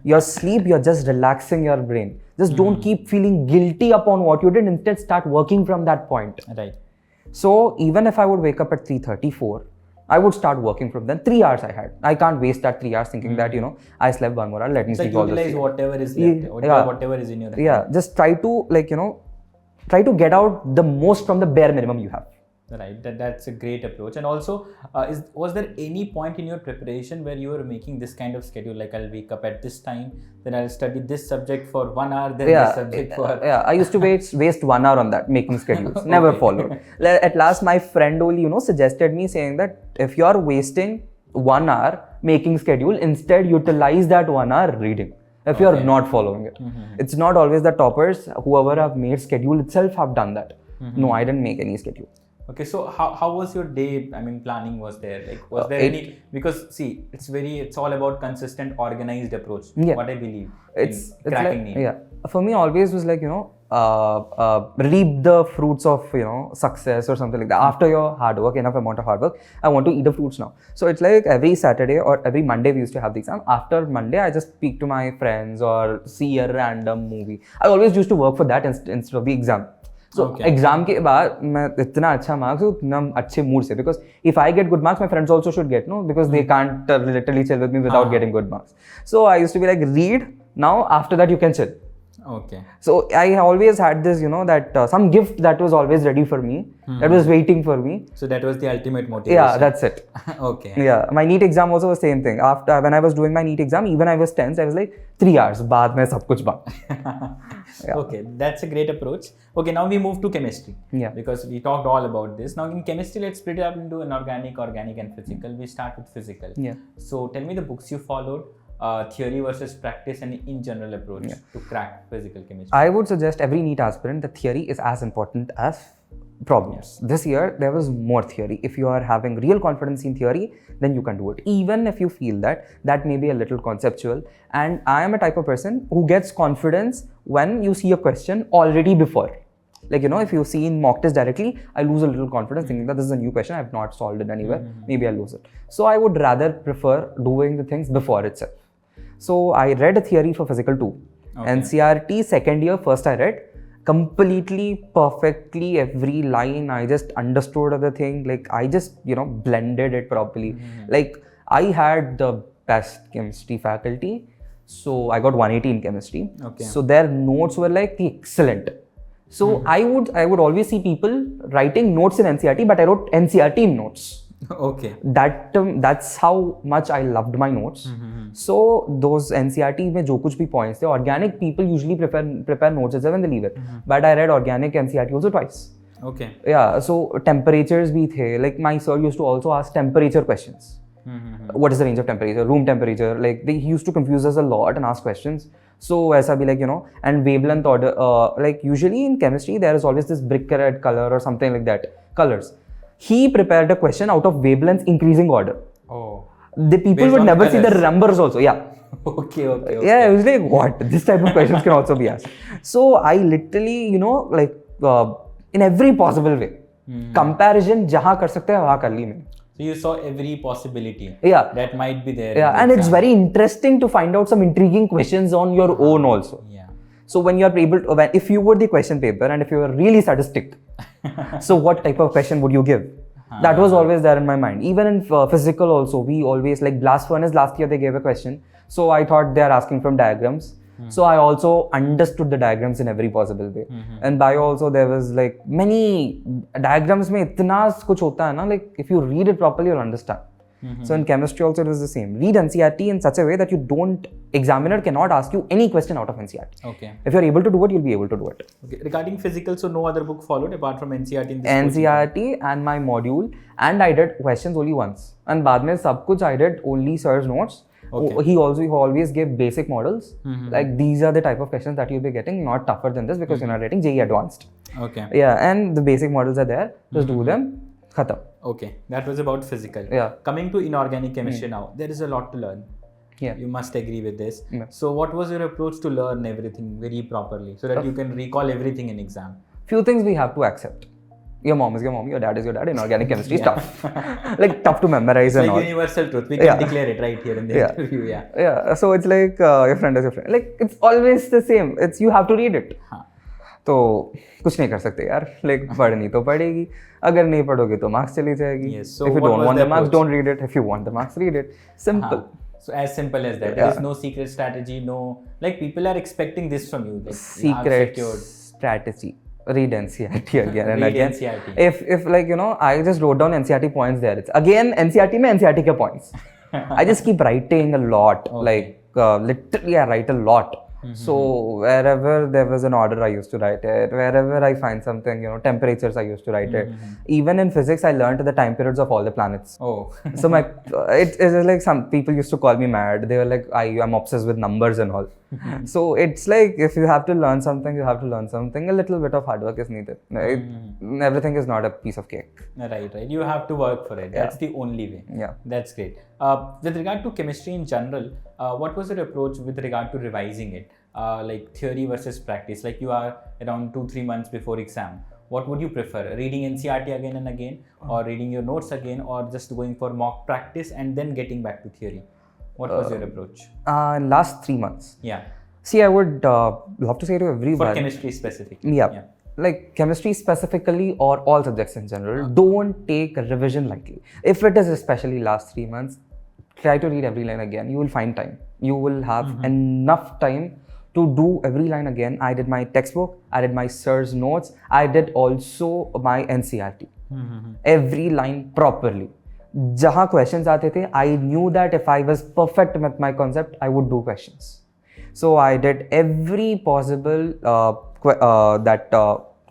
Your sleep, you're just relaxing your brain. Just don't keep feeling guilty upon what you did. Instead, start working from that point. Right. So, even if I would wake up at 3:34, I would start working from then. 3 hours I had. I can't waste that 3 hours thinking that, I slept one more hour. Let me sleep all this. Utilize whatever is left, whatever is in your hand. Yeah, just try to try to get out the most from the bare minimum you have. Right, that's a great approach. And also, was there any point in your preparation where you were making this kind of schedule, like I'll wake up at this time, then I'll study this subject for 1 hour, then this subject for... Yeah, I used to waste 1 hour on that, making schedules. Never followed. At last, my friend only, suggested me saying that if you're wasting 1 hour making schedule, instead utilize that 1 hour reading. If you're not following it. It's not always the toppers, whoever have made schedule itself have done that. No, I didn't make any schedule. Okay, so how was your day? I mean, planning was there? Like, was there any? Because see, it's all about consistent, organized approach. Yeah. What I believe. It's cracking NEET. Yeah. For me, always was like reap the fruits of success or something like that. After your hard work, enough amount of hard work, I want to eat the fruits now. So it's like every Saturday or every Monday we used to have the exam. After Monday, I just speak to my friends or see a random movie. I always used to work for that instead of the exam. So exam के बाद मैं इतना अच्छा marks हूँ इतना अच्छे mood से, because if I get good marks, my friends also should get, no, because they can't literally chill with me without getting good marks. So I used to be like, read now, after that you can chill. Okay. So I always had this, that some gift that was always ready for me, that was waiting for me. So that was the ultimate motivation. Yeah, that's it. Okay. Yeah, my NEET exam also was the same thing. After when I was doing my NEET exam, even I was tense. I was like 3 hours. बाद में सब कुछ बंद. Yeah. Okay, that's a great approach. Okay, now we move to chemistry. Yeah. Because we talked all about this. Now in chemistry, let's split it up into inorganic, organic, and physical. We start with physical. Yeah. So tell me the books you followed. Theory versus practice, and in general approach to crack physical chemistry. I would suggest every NEET aspirant, the theory is as important as problems. This year there was more theory. If you are having real confidence in theory, then you can do it. Even if you feel that may be a little conceptual. And I am a type of person who gets confidence when you see a question already before. Like, if you see in mock test directly, I lose a little confidence thinking that this is a new question, I have not solved it anywhere, maybe I'll lose it. So I would rather prefer doing the things before itself. So I read a theory for physical 2. NCRT second year, first I read completely, perfectly, every line. I just understood the thing. Like I just, blended it properly. Like I had the best chemistry faculty. So I got 180 in chemistry. Okay. So their notes were like excellent. So I would always see people writing notes in NCRT, but I wrote NCRT in notes. Okay. That's how much I loved my notes. So those NCRT में जो कुछ भी points थे, organic people usually prepare notes itself and they leave it. But I read organic NCRT also twice. Okay. Yeah. So temperatures भी थे. Like my sir used to also ask temperature questions. What is the range of temperature, room temperature? Like he used to confuse us a lot and ask questions. So aisa be like, and wavelength order, like usually in chemistry there is always this brick red color or something like that, colors. He prepared a question out of wavelengths increasing order. Oh. The people Based would on never see the colors. numbers also. Yeah. Okay. Yeah, it was like, what? This type of questions can also be asked. So I literally, in every possible way, comparison jahan kar sakte hai, wahan kar li maine. So you saw every possibility. Yeah. That might be there. Yeah, and it's very interesting to find out some intriguing questions on your own also. Yeah. So when you are able to, if you were the question paper and if you were really sadistic, so what type of question would you give? That was always there in my mind. Even in physical also, we always, like blast furnace, last year they gave a question. So I thought they are asking from diagrams. So I also understood the diagrams in every possible way. And bio also, there was like many diagrams mein itna kuch hota hai na, like if you read it properly, you'll understand. So in chemistry also it was the same. Read NCERT in such a way that examiner cannot ask you any question out of NCERT. Okay. If you're able to do it, you'll be able to do it. Okay. Regarding physical, so no other book followed apart from NCERT in this NCERT and my module, and I did questions only once. And baad mein sab kuch I did only sir's notes. Okay. He always gave basic models. Like these are the type of questions that you'll be getting, not tougher than this because you're not getting JEE advanced. Okay. Yeah, and the basic models are there. Just do them. Khatam. Okay, that was about physical. Yeah. Coming to inorganic chemistry now, there is a lot to learn. Yeah. You must agree with this. Yeah. So what was your approach to learn everything very properly so that you can recall everything in exam? Few things we have to accept. Your mom is your mom, your dad is your dad. Inorganic chemistry is tough. Like tough to memorize and It's all. like universal truth. We can declare it right here in the interview. Yeah. Yeah. So it's like your friend is your friend. Like it's always the same. It's you have to read it. तो कुछ नहीं कर सकते यार. Like पढ़नी तो पड़ेगी. अगर नहीं पढ़ोगे तो marks चली जाएगी. Yes. So if you what don't was want the the marks, approach? don't read it. If you want the marks, read it. Simple. So as simple as that. There is no secret strategy. No, like people are expecting this from you. Like Secret strategy. Read NCERT again and Read again. NCERT. If like I just wrote down NCERT points there. It's again NCERT mein NCERT ke points. I just keep writing a lot. Okay. Like literally I write a lot. So wherever there was an order, I used to write it. Wherever I find something, temperatures, I used to write it. Even in physics, I learned the time periods of all the planets. Oh. So it's like some people used to call me mad. They were like, I'm obsessed with numbers and all. So it's like if you have to learn something, you have to learn something. A little bit of hard work is needed. Everything is not a piece of cake. Right. You have to work for it. That's the only way. Yeah. That's great. With regard to chemistry in general, what was your approach with regard to revising it? Like theory versus practice. Like you are around 2-3 months before exam. What would you prefer? Reading NCERT again and again, or reading your notes again, or just going for mock practice and then getting back to theory? What was your approach? Last 3 months. Yeah. See, I would love to say to everyone. For chemistry specifically. Yeah. Like chemistry specifically or all subjects in general, don't take revision lightly. If it is especially last 3 months, try to read every line again. You will find time. You will have enough time to do every line again. I did my textbook, I did my sir's notes, I did also my NCERT. Every line properly. Jahan questions aate the, I knew that if I was perfect with my concept, I would do questions. So I did every possible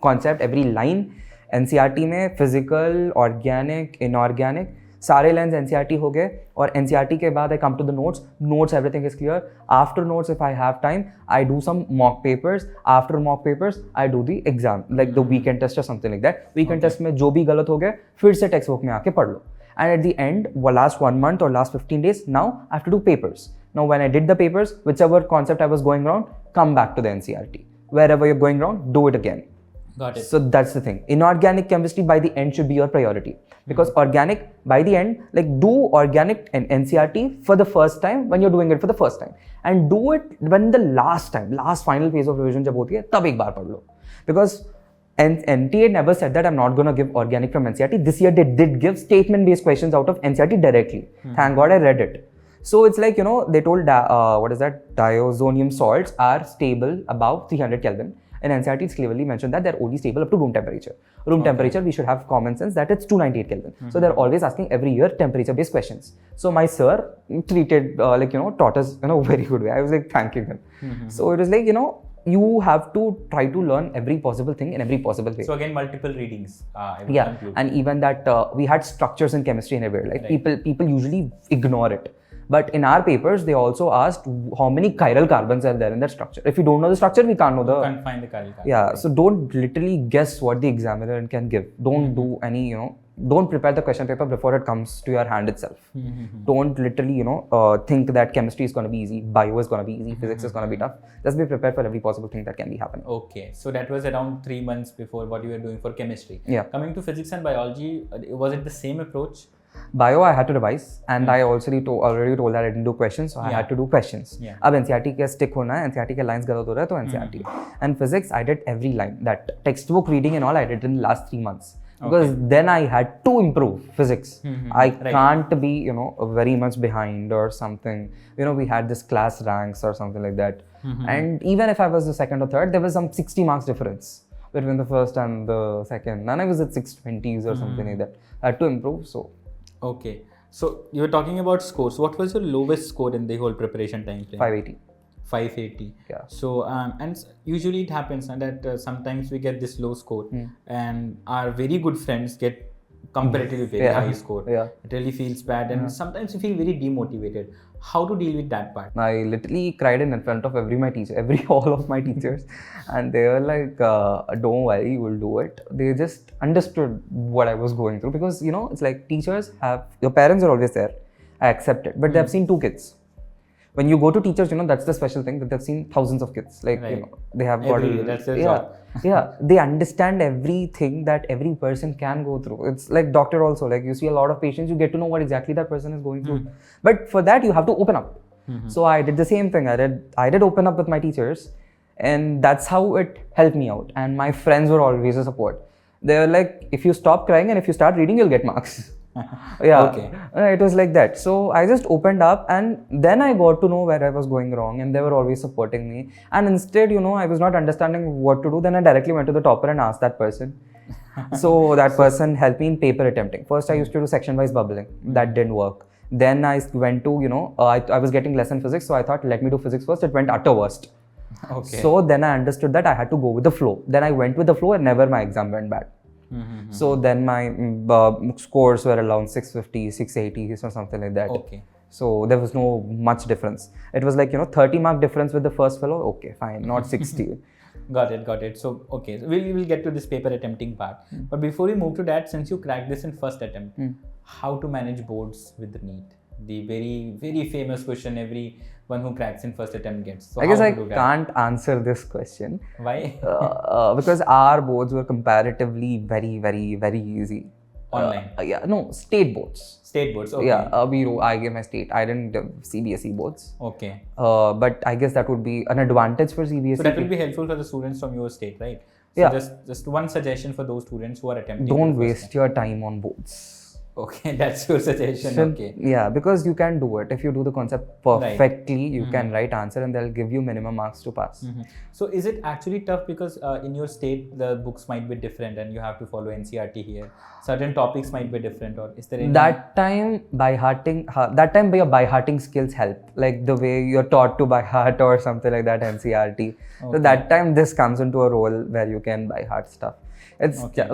concept, every line. NCERT में physical, organic, inorganic, सारे lines NCERT हो गए और NCERT के बाद I come to the notes, everything is clear. After notes, if I have time, I do some mock papers. After mock papers, I do the exam, like the weekend test or something like that. Weekend test में जो भी गलत हो गए, फिर से textbook में आके पढ़ लो. And at the end, last 1 month or last 15 days, now I have to do papers. Now when I did the papers, whichever concept I was going around, come back to the NCERT. Wherever you're going around, do it again. Got it. So that's the thing. Inorganic chemistry by the end should be your priority. Because organic, by the end, like do organic and NCERT for the first time when you're doing it for the first time. And do it when the last final phase of revision jab hoti hai, tab ek baar padh lo. Because NTA never said that I'm not going to give organic from NCERT. This year they did give statement-based questions out of NCERT directly. Thank God I read it. So it's like, they told, diazonium salts are stable above 300 Kelvin. In NCERT, it's clearly mentioned that they're only stable up to room temperature. Room temperature, we should have common sense that it's 298 Kelvin. So they're always asking every year temperature-based questions. So my sir treated, taught us in a very good way. I was like thanking him. So it was like, you have to try to learn every possible thing in every possible way. So again, multiple readings. I would Yeah, conclude. and even that we had structures in chemistry and everywhere. Like people usually ignore it. But in our papers, they also asked how many chiral carbons are there in that structure. If you don't know the structure, we can't know the. Can't find the chiral carbon. Yeah, so don't literally guess what the examiner can give. Don't do any, don't prepare the question paper before it comes to your hand itself. Don't literally, think that chemistry is going to be easy, bio is going to be easy, physics is going to be tough. Just be prepared for every possible thing that can be happening. Okay, so that was around 3 months before what you were doing for chemistry. Yeah. Coming to physics and biology, was it the same approach? Bio I had to revise, and I already told that I didn't do questions, so I had to do questions. अब NCERT के stick होना है, NCERT के lines गलत हो रहा है तो NCERT. And physics I did every line. That textbook reading and all I did in the last 3 months. Because then I had to improve physics. I can't be, very much behind or something. We had this class ranks or something like that. And even if I was the second or third, there was some 60 marks difference between the first and the second. And I was at 620s or something like that. I had to improve, so. Okay. So you were talking about scores. What was your lowest score in the whole preparation time frame? 580. 580. Yeah. So and usually it happens that sometimes we get this low score and our very good friends get comparatively very high score. Yeah. It really feels bad and sometimes you feel very demotivated. How to deal with that part? I literally cried in front of all of my teachers, and they were like, "Don't worry, you will do it." They just understood what I was going through because it's like teachers your parents are always there. I accept it, but they have seen 2 kids. When you go to teachers, that's the special thing that they've seen thousands of kids. Like they have got that's their job. They understand everything that every person can go through. It's like doctor also. Like you see a lot of patients, you get to know what exactly that person is going through. But for that, you have to open up. So I did the same thing. I did open up with my teachers, and that's how it helped me out. And my friends were always a support. They were like, if you stop crying and if you start reading, you'll get marks. Okay. It was like that. So I just opened up, and then I got to know where I was going wrong, and they were always supporting me. And instead, I was not understanding what to do. Then I directly went to the topper and asked that person. So that person helped me in paper attempting. First, I used to do section-wise bubbling. That didn't work. Then I went to, I was getting less in physics, so I thought, let me do physics first. It went utter worst. Okay. So then I understood that I had to go with the flow. Then I went with the flow, and never my exam went bad. So then my scores were around 650, 680 or something like that. Okay. So there was no much difference. It was like 30 mark difference with the first fellow. Okay, fine, not 60. Got it. So okay, so we'll get to this paper attempting part. But before we move to that, since you cracked this in first attempt, how to manage boards with the NEET? The very, very famous question everyone who cracks in first attempt gets. So I guess I can't answer this question. Why? Because our boards were comparatively very, very, very easy. Online? State boards. State boards, okay. Yeah, I gave my state. I didn't do CBSE boards. Okay. But I guess that would be an advantage for CBSE. So that will be helpful for the students from your state, right? So yeah. Just one suggestion for those students who are attempting. Don't waste your time on boards. Okay, that's your suggestion. Okay. Yeah, because you can do it. If you do the concept perfectly, you can write answer and they'll give you minimum marks to pass. So is it actually tough because in your state the books might be different and you have to follow NCERT here? Certain topics might be different, or is there any? That time by your by hearting skills help. Like the way you're taught to by heart or something like that, NCERT. Okay. So that time this comes into a role where you can by heart stuff.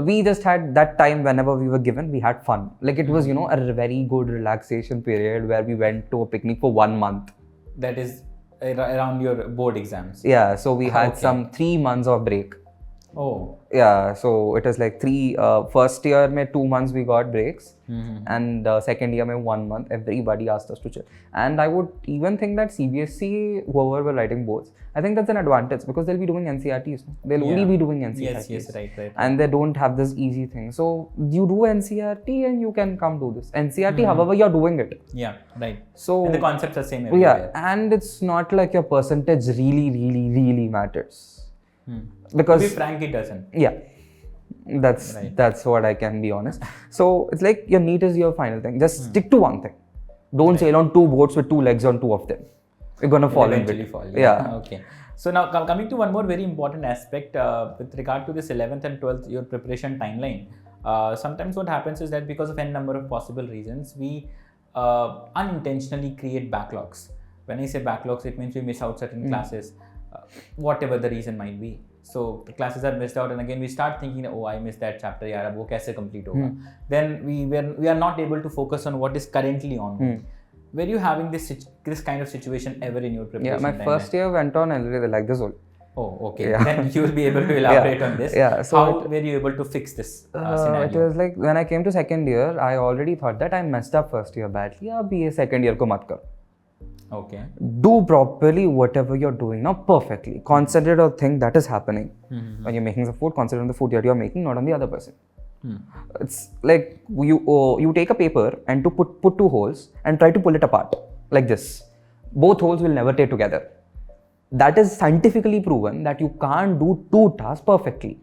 We just had that time whenever we were given, we had fun. Like it was, a very good relaxation period where we went to a picnic for 1 month. That is around your board exams. Yeah, so we had some 3 months of break. Oh. Yeah, so it was like first year mein 2 months we got breaks, and second year mein 1 month everybody asked us to chill. And I would even think that CBSE, whoever were writing boards, I think that's an advantage because they'll be doing NCERTs. They'll only be doing NCERTs. Yes, right. And they don't have this easy thing. So you do NCERT and you can come do this. NCERT, however you're doing it. Yeah, right. So and the concepts are same everywhere. Yeah, and it's not like your percentage really matters. Because to be frank, it doesn't. Yeah, that's what I can be honest. So it's like your NEET is your final thing. Just stick to one thing. Don't sail on 2 boats with 2 legs on 2 of them. You're gonna fall in it. Yeah. Okay. So now coming to one more very important aspect with regard to this 11th and 12th, your preparation timeline. Sometimes what happens is that because of n number of possible reasons, we unintentionally create backlogs. When I say backlogs, it means we miss out certain classes. whatever the reason might be. So the classes are missed out, and again we start thinking, oh, I missed that chapter, yaar, ab wo kaise complete hoga? Then we are not able to focus on what is currently on. Were you having this kind of situation ever in your preparation? Yeah, my first year went on and really like this all. Oh, okay. Yeah. Then you will be able to elaborate on this. Yeah. So how were you able to fix this scenario? It was like when I came to second year, I already thought that I messed up first year badly. Ab ye second year ko mat karo. Okay. Do properly whatever you're doing now perfectly. Concentrate on thing that is happening. When you're making the food, concentrate on the food that you're making, not on the other person. It's like you take a paper and to put two holes and try to pull it apart like this. Both holes will never stay together. That is scientifically proven that you can't do two tasks perfectly.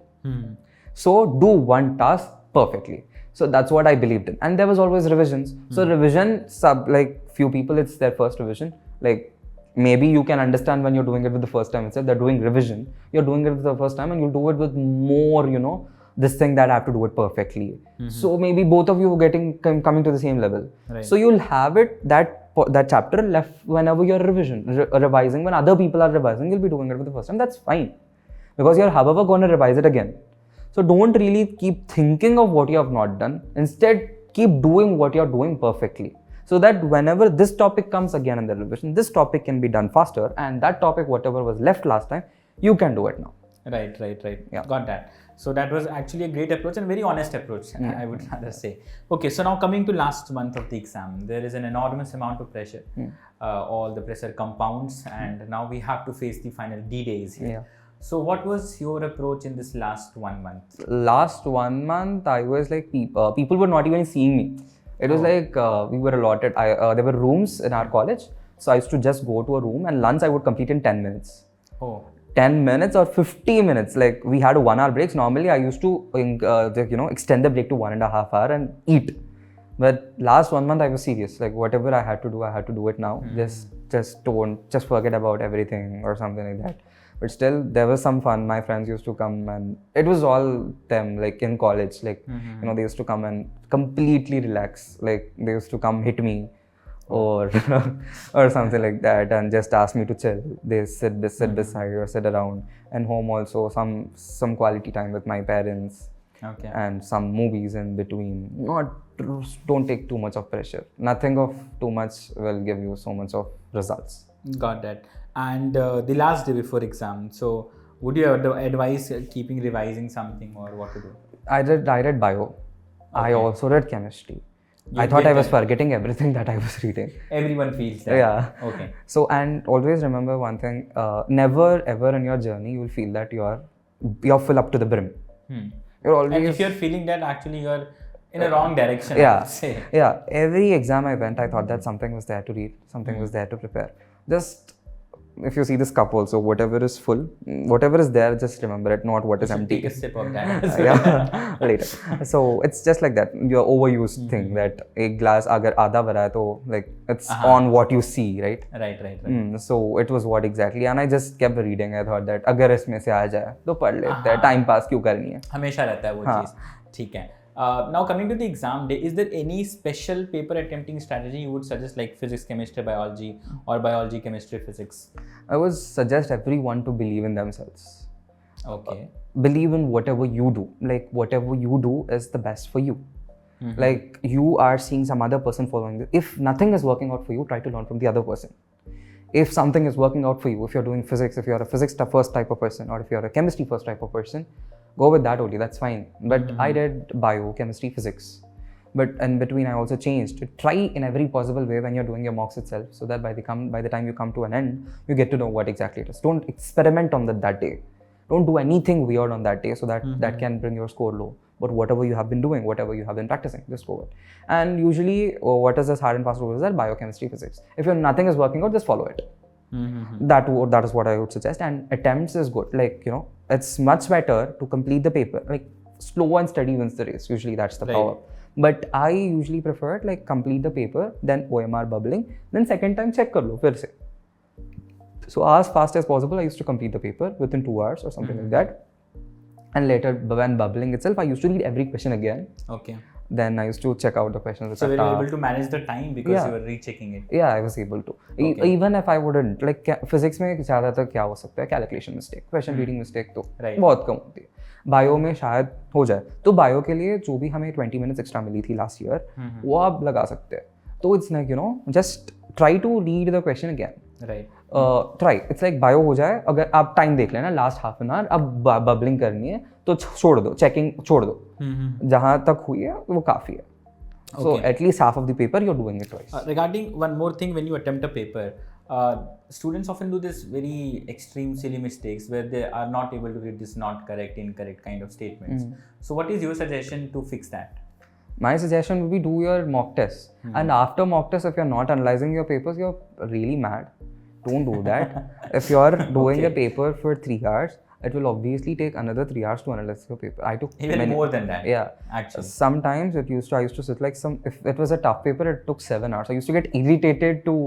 So do one task perfectly. So that's what I believed in. And there was always revisions. So revision, like few people, it's their first revision. Like maybe you can understand when you're doing it with the first time itself, they're doing revision. You're doing it with the first time and you'll do it with more, this thing that I have to do it perfectly. So maybe both of you are coming to the same level. Right. So you'll have it that chapter left whenever you're revising. When other people are revising, you'll be doing it for the first time. That's fine. Because you're however going to revise it again. So don't really keep thinking of what you have not done. Instead, keep doing what you're doing perfectly. So that whenever this topic comes again in the revision, this topic can be done faster, and that topic, whatever was left last time, you can do it now. Right. Yeah. Got that. So that was actually a great approach and very honest approach, I would rather say. Okay, so now coming to last month of the exam, there is an enormous amount of pressure. All the pressure compounds, and now we have to face the final D-days here. Yeah. So what was your approach in this last 1 month? Last 1 month, I was like, people were not even seeing me. It was like we were allotted, there were rooms in our college. So I used to just go to a room and lunch I would complete in 10 minutes. Oh. 10 minutes or 50 minutes. Like we had a 1 hour breaks. Normally I used to, extend the break to 1.5 hours and eat. But last 1 month I was serious. Like whatever I had to do it now. Just forget about everything or something like that. But still, there was some fun. My friends used to come and it was all them, like in college. Like, they used to come and completely relax. Like they used to come hit me or or something like that and just ask me to chill. They sit beside or sit around. And home also, some quality time with my parents. Okay. And some movies in between. Don't take too much of pressure. Nothing of too much will give you so much of results. Got that. And the last day before exam, so would you advise keeping revising something or what to do? I read bio. Okay. I also read chemistry. I thought I was forgetting everything that I was reading. Everyone feels that. Yeah. Okay. So, and always remember one thing, never ever in your journey you will feel that you're full up to the brim. You're always... And if you're feeling that, actually you're in a wrong direction, yeah. I would say. Yeah. Every exam I went, I thought that something was there to read, something was there to prepare. Just, if you see this cup also, whatever is full, whatever is there, just remember it, not what is empty. Take a sip of that. Yeah, later. So it's just like that, your overused thing that a glass agar aadha bhara hai to like it's on what you see, right? Right. So it was what exactly, and I just kept reading. I thought that agar isme se aa jaye to पढ़ लेते हैं, time pass क्यों करनी है? हमेशा रहता है वो चीज़. ठीक है. Now coming to the exam day, is there any special paper attempting strategy you would suggest, like physics, chemistry, biology, or biology, chemistry, physics? I would suggest everyone to believe in themselves. Okay. Believe in whatever you do. Like whatever you do is the best for you. Like you are seeing some other person following this. If nothing is working out for you, try to learn from the other person. If something is working out for you, if you're doing physics, if you're a physics first type of person, or if you're a chemistry first type of person, go with that only, that's fine. But I did bio, chemistry, physics. But in between, I also changed. Try in every possible way when you're doing your mocks itself, so that by the time you come to an end, you get to know what exactly it is. Don't experiment on that day. Don't do anything weird on that day, so that can bring your score low. But whatever you have been doing, whatever you have been practicing, just go with. And usually, what is this hard and fast rule is that biochemistry, physics. If nothing is working out, just follow it. That is what I would suggest. And attempts is good. Like, it's much better to complete the paper. Like, slow and steady wins the race. Usually that's the power. But I usually prefer like complete the paper, then OMR bubbling, then second time check kar lo, fir se. So as fast as possible, I used to complete the paper within 2 hours or something like that. And later, when bubbling itself, I used to read every question again. Okay. Then I used to check out the questions which So are were you tough. able to manage the time because Yeah. you were rechecking it? Yeah, I was able to. Okay. Even if I wouldn't, like physics में ज़्यादातर क्या हो सकता है, calculation mistake, question reading mistake तो Right. बहुत कम होती है. बायो में शायद हो जाए, तो बायो के लिए जो भी हमें 20 मिनट्स एक्स्ट्रा मिली थी लास्ट ईयर, वो आप लगा सकते हैं. तो it's like just try to read the question again. Right. Try, it's like बायो हो जाए, अगर आप टाइम देख लेना लास्ट हाफ एन आवर, अब बबलिंग करनी है तो छोड़ दो, चेकिंग छोड़ दो, जहाँ तक हुई है वो काफ़ी है. So at least half of the paper you're doing it twice. Regarding one more thing, when you attempt a paper, students often do this very extreme silly mistakes where they are not able to read this not correct, incorrect kind of statements. So what is your suggestion to fix that? My suggestion would be do your mock test. And after mock test, if you're not analyzing your papers, you're really mad. Don't do that. If you're doing a paper for 3 hours, it will obviously take another 3 hours to analyze your paper. I took Even more than that. Yeah. Actually. Sometimes I used to sit like if it was a tough paper, it took 7 hours. I used to get irritated to,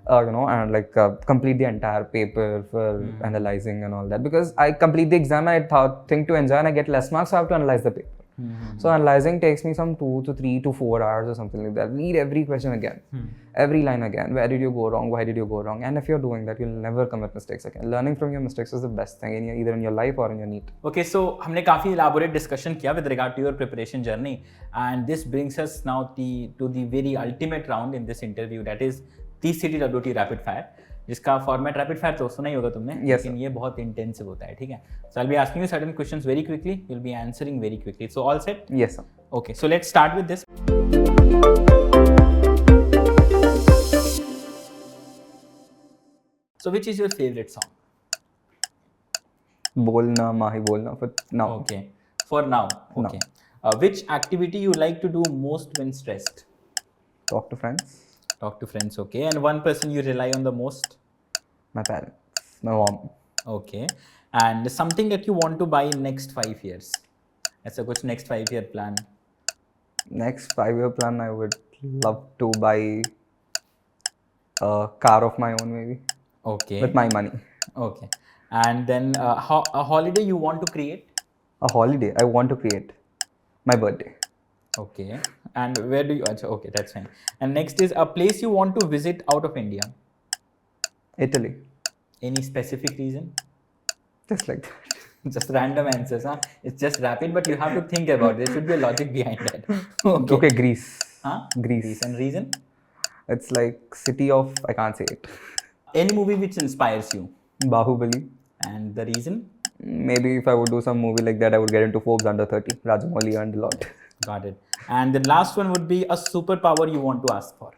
and complete the entire paper for analyzing and all that, because I complete the exam and I think to enjoy and I get less marks, so I have to analyze the paper. So analyzing takes me some 2 to 3 to 4 hours or something like that. Read every question again, every line again. Where did you go wrong? Why did you go wrong? And if you're doing that, you'll never commit mistakes again. Learning from your mistakes is the best thing either in your life or in your NEET. Okay, so हमने काफी elaborate discussion किया with regard to your preparation journey, and this brings us now to the very ultimate round in this interview, that is the CTwT rapid fire, जिसका format rapid fire तो सुना ही होगा तुमने. Yes, लेकिन ये बहुत intensive होता है. ठीक है, so I'll be asking you certain questions very quickly, you'll be answering very quickly. So all set? Yes, sir. Okay, so let's start with this. So which is your favorite song? Bolna mahi bolna for now. Okay, for now. Okay. Which activity you like to do most when stressed? Talk to friends. Talk to friends. Okay. And one person you rely on the most? My parents, my mom. Okay. And something that you want to buy in next 5 years? ऐसा कुछ next 5-year plan? Next 5-year plan, I would love to buy a car of my own, maybe. Okay. With my money. Okay. And then a holiday you want to create? A holiday I want to create. My birthday. Okay. And where do you? Okay, that's fine. And next is a place you want to visit out of India. Italy. Any specific reason? Just like that. Just random answers, huh? It's just rapid, but you have to think about it. There should be a logic behind that. Okay, Greece. Huh? Greece. And reason? It's like city of, I can't say it. Any movie which inspires you? Bahubali. And the reason? Maybe if I would do some movie like that, I would get into Forbes under 30. Rajamouli earned a lot. Got it. And the last one would be a superpower you want to ask for.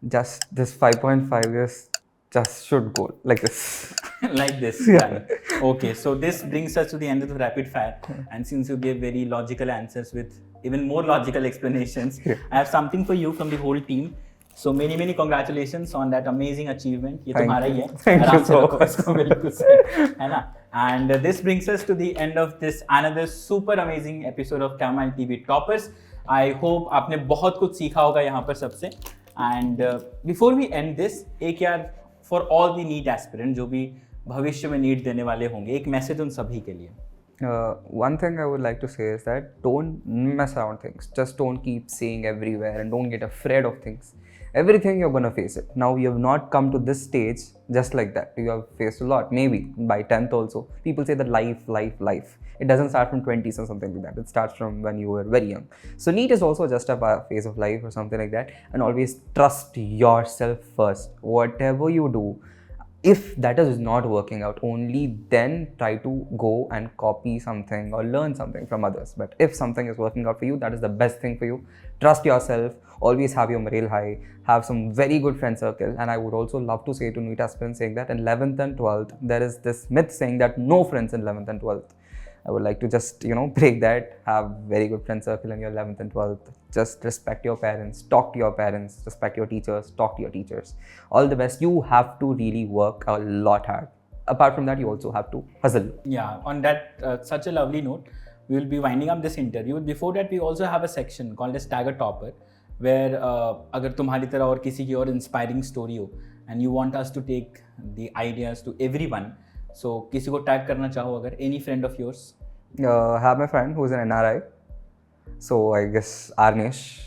Just this 5.5 years just should go like this. Like this. Yeah. Okay, so this brings us to the end of the rapid fire. And since you gave very logical answers with even more logical explanations, I have something for you from the whole team. So many congratulations on that amazing achievement. ये तुम्हारा ही है. Thank you so much. इसको बिल्कुल सही, है ना? And this brings us to the end of this another super amazing episode of Chamomile TV Toppers. I hope आपने बहुत कुछ सीखा होगा यहाँ पर सबसे. And before we end this, एक यार for all the NEET aspirants जो भी भविष्य में NEET देने वाले होंगे, एक मैसेज उन सभी के लिए. One thing I would like to say is that don't mess around things. Just don't keep saying everywhere and don't get afraid of things. Everything you're gonna face it. Now you have not come to this stage just like that. You have faced a lot. Maybe by 10th also. People say that life. It doesn't start from 20s or something like that. It starts from when you were very young. So NEET is also just a phase of life or something like that. And always trust yourself first. Whatever you do, if that is not working out, only then try to go and copy something or learn something from others. But if something is working out for you, that is the best thing for you. Trust yourself. Always have your morale high. Have some very good friend circle. And I would also love to say to NEET aspirants saying that in 11th and 12th, there is this myth saying that no friends in 11th and 12th. I would like to just, break that. Have very good friend circle in your 11th and 12th. Just respect your parents, talk to your parents, respect your teachers, talk to your teachers. All the best. You have to really work a lot hard. Apart from that, you also have to hustle. Yeah, on that such a lovely note, we will be winding up this interview. Before that, we also have a section called as Tag a Topper, where अगर तुम्हारी तरह और किसी की और inspiring story हो and you want us to take the ideas to everyone, so किसी को tag करना चाहो अगर any friend of yours, I have my friend who's an NRI. So I guess Arnesh.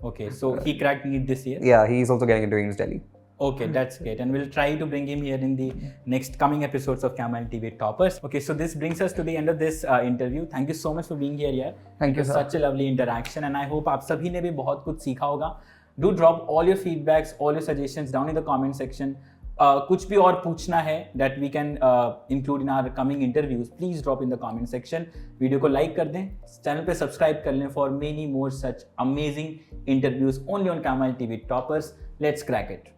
Okay, so he cracked NEET this year. Yeah, he's also getting into Eames Delhi. Okay, that's great. And we'll try to bring him here in the next coming episodes of Chamomile TV Toppers. Okay, so this brings us to the end of this interview. Thank you so much for being here, yaar. Thank you, It was sir. such a lovely interaction, and I hope आप सभी ने भी बहुत कुछ सीखा होगा. Do drop all your feedbacks, all your suggestions down in the comment section. कुछ भी और पूछना है that we can include in our coming interviews, please drop in the comment section. Video को like कर दें, चैनल पे सब्सक्राइब कर लें for many more such amazing interviews only on Chamomile TV Toppers. Let's crack it.